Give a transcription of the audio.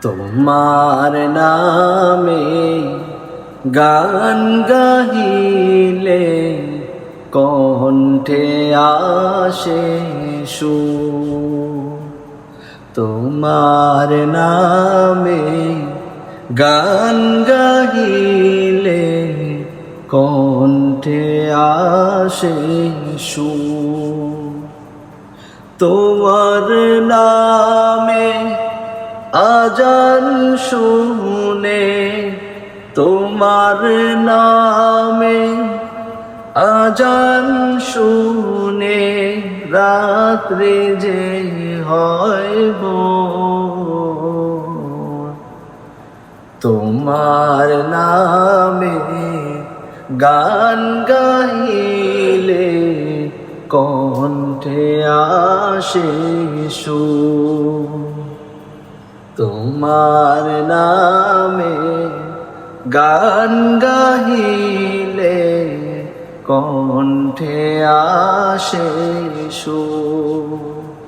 তোমার নামে গান গাহিলে কণ্ঠে আসে সুর। তোমার নামে গান গাহিলে কণ্ঠে আসে সুর। তোমার নামে আজান শুনে, তোমার নামে আজান শুনে রাত্রি যে হয় ভোর। তোমার নামে গান গাইলে কণ্ঠে আসে সুর। তোমার নামে গান গাহিলে কণ্ঠে আসে সুর।